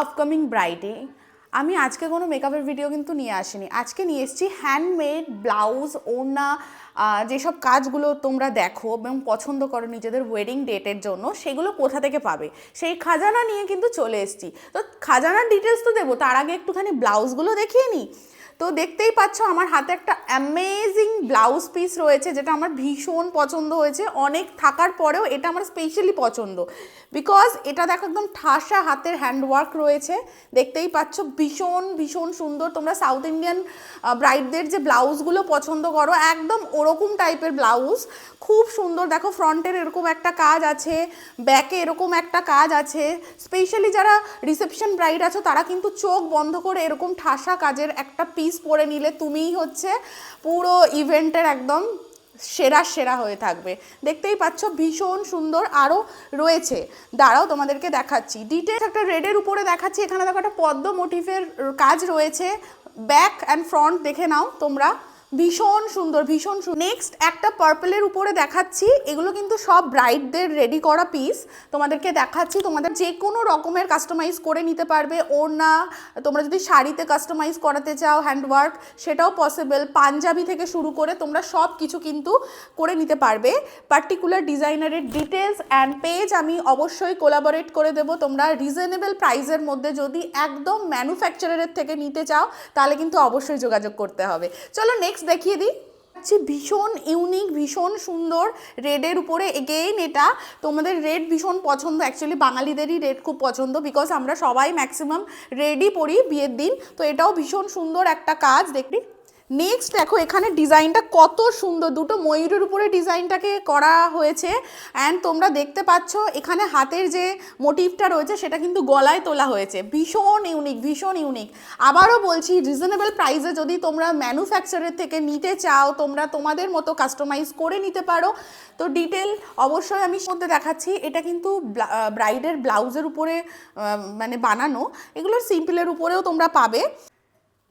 Upcoming ব্রাইডে আমি আজকে কোনো মেকআপের ভিডিও কিন্তু নিয়ে আসিনি। আজকে নিয়ে এসেছি হ্যান্ডমেড ব্লাউজ, ওড়না, যেসব কাজগুলো তোমরা দেখো এবং পছন্দ করো নিজেদের ওয়েডিং ডেটের জন্য, সেগুলো কোথা থেকে পাবে সেই খাজানা নিয়ে কিন্তু চলে এসেছি। তো খাজানার ডিটেলস তো দেবো, তার আগে একটুখানি ব্লাউজগুলো দেখিয়ে নিই। তো দেখতেই পাচ্ছ আমার হাতে একটা অ্যামেজিং ব্লাউজ পিস রয়েছে, যেটা আমার ভীষণ পছন্দ হয়েছে। অনেক থাকার পরেও এটা আমার স্পেশালি পছন্দ, বিকজ এটা দেখো একদম ঠাসা হাতের হ্যান্ডওয়ার্ক রয়েছে। দেখতেই পাচ্ছ ভীষণ ভীষণ সুন্দর। তোমরা সাউথ ইন্ডিয়ান ব্রাইডদের যে ব্লাউজগুলো পছন্দ করো, একদম ওরকম টাইপের ব্লাউজ, খুব সুন্দর। দেখো ফ্রন্টের এরকম একটা কাজ আছে, ব্যাকে এরকম একটা কাজ আছে। স্পেশালি যারা রিসেপশন ব্রাইড আছো তারা কিন্তু চোখ বন্ধ করে এরকম ঠাসা কাজের একটা পিস পরে নিলে তুমিই হচ্ছে পুরো ইভেন্টের একদম সেরা সেরা হয়ে থাকবে। দেখতেই পাচ্ছ ভীষণ সুন্দর। আরও রয়েছে, দাঁড়াও তোমাদেরকে দেখাচ্ছি। ডিটেলস একটা রেডের উপরে দেখাচ্ছি। এখানে দেখো একটা পদ্ম মোটিফের কাজ রয়েছে। ব্যাক অ্যান্ড ফ্রন্ট দেখে নাও তোমরা, ভীষণ সুন্দর ভীষণ সুন্দর। নেক্সট একটা পার্পলের উপরে দেখাচ্ছি। এগুলো কিন্তু সব ব্রাইডদের রেডি করা পিস তোমাদেরকে দেখাচ্ছি। তোমাদের যে কোনো রকমের কাস্টমাইজ করে নিতে পারবে। ওড়না, তোমরা যদি শাড়িতে কাস্টমাইজ করাতে চাও হ্যান্ডওয়ার্ক, সেটাও পসিবল। পাঞ্জাবি থেকে শুরু করে তোমরা সব কিছু কিন্তু করে নিতে পারবে। পার্টিকুলার ডিজাইনারের ডিটেলস অ্যান্ড পেজ আমি অবশ্যই কোলাবোরেট করে দেবো। তোমরা রিজনেবল প্রাইসের মধ্যে যদি একদম ম্যানুফ্যাকচারারের থেকে নিতে চাও, তাহলে কিন্তু অবশ্যই যোগাযোগ করতে হবে। চলো নেক্সট দেখিয়ে দিই। ভীষণ ইউনিক, ভীষণ সুন্দর রেডের উপরে। এগেইন এটা তোমাদের রেড ভীষণ পছন্দ, অ্যাকচুয়ালি বাঙালিদেরই রেড খুব পছন্দ, বিকজ আমরা সবাই ম্যাক্সিমাম রেডই পরি বিয়ের দিন। তো এটাও ভীষণ সুন্দর একটা কাজ দেখবি। নেক্সট দেখো এখানে ডিজাইনটা কত সুন্দর, দুটো ময়ূরের উপরে ডিজাইনটাকে করা হয়েছে। অ্যান্ড তোমরা দেখতে পাচ্ছ এখানে হাতের যে মোটিভটা রয়েছে সেটা কিন্তু গলায় তোলা হয়েছে। ভীষণ ইউনিক, ভীষণ ইউনিক। আবারও বলছি, রিজনেবল প্রাইসে যদি তোমরা ম্যানুফ্যাকচারের থেকে নিতে চাও, তোমরা তোমাদের মতো কাস্টমাইজ করে নিতে পারো। তো ডিটেল অবশ্যই আমি মধ্যে দেখাচ্ছি। এটা কিন্তু ব্রাইডের ব্লাউজের উপরে মানে বানানো, এগুলো সিম্পলের উপরেও তোমরা পাবে।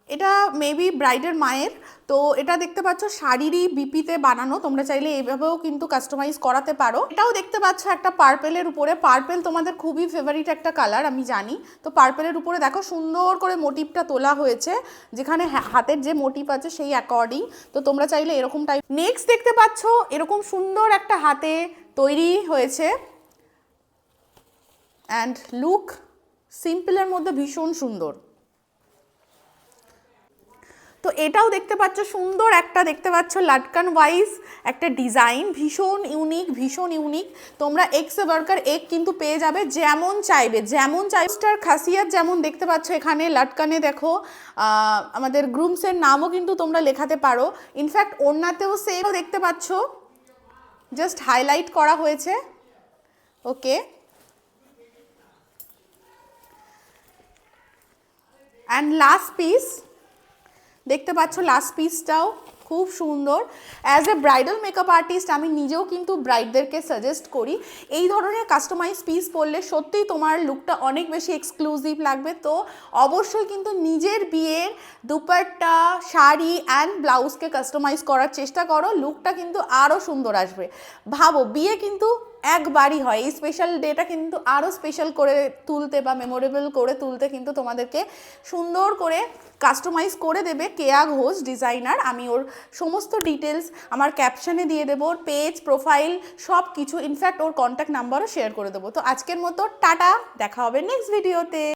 এটা মেবি ব্রাইডের মায়ের। তো এটা দেখতে পাচ্ছ শাড়িরই বিপিতে বানানো, তোমরা চাইলে এইভাবেও কিন্তু কাস্টমাইজ করাতে পারো। এটাও দেখতে পাচ্ছ একটা পার্পেলের উপরে। পার্পেল তোমাদের খুবই ফেভারিট একটা কালার, আমি জানি। তো পার্পেলের উপরে দেখো সুন্দর করে মোটিভটা তোলা হয়েছে, যেখানে হাতের যে মোটিভ আছে সেই অ্যাকর্ডিং। তো তোমরা চাইলে এরকম টাইপ। নেক্সট দেখতে পাচ্ছ এরকম সুন্দর একটা হাতে তৈরি হয়েছে। অ্যান্ড লুক সিম্পলের মধ্যে ভীষণ সুন্দর। তো এটাও দেখতে পাচ্ছ সুন্দর একটা, দেখতে পাচ্ছ লাটকান ওয়াইজ একটা ডিজাইন, ভীষণ ইউনিক, ভীষণ ইউনিক। তোমরা এক সে বাড়কর এক কিন্তু পেয়ে যাবে, যেমন চাইবে যেমন চাইবে। স্টার খাসিয়াত যেমন দেখতে পাচ্ছ এখানে লাটকানে দেখো আমাদের গ্রুমসের নামও কিন্তু তোমরা লেখাতে পারো। ইনফ্যাক্ট ওড়নাতেও সেম দেখতে পাচ্ছ, জাস্ট হাইলাইট করা হয়েছে। ওকে, অ্যান্ড লাস্ট পিস দেখতে পাচ্ছ, লাস্ট পিসটাও খুব সুন্দর। As a bridal makeup artist আমি নিজেও কিন্তু ব্রাইডদেরকে সাজেস্ট করি এই ধরনের কাস্টমাইজ পিস পরলে সত্যিই তোমার লুকটা অনেক বেশি এক্সক্লুসিভ লাগবে। তো অবশ্যই কিন্তু নিজের বিয়ের দুপাট্টা, শাড়ি অ্যান্ড ব্লাউজকে কাস্টমাইজ করার চেষ্টা করো, লুকটা কিন্তু আরও সুন্দর আসবে। ভাবো বিয়ে কিন্তু একবারই হয়, এই স্পেশাল ডেটা কিন্তু আরও স্পেশাল করে তুলতে বা মেমোরেবল করে তুলতে কিন্তু তোমাদেরকে সুন্দর করে কাস্টমাইজ করে দেবে কেয়া ঘোষ ডিজাইনার। আমি ওর সমস্ত ডিটেলস আমার ক্যাপশনে দিয়ে দেবো, ওর পেজ, প্রোফাইল সব কিছু। ইনফ্যাক্ট ওর কন্ট্যাক্ট নাম্বারও শেয়ার করে দেবো। তো আজকের মতো টাটা, দেখা হবে নেক্সট ভিডিওতে।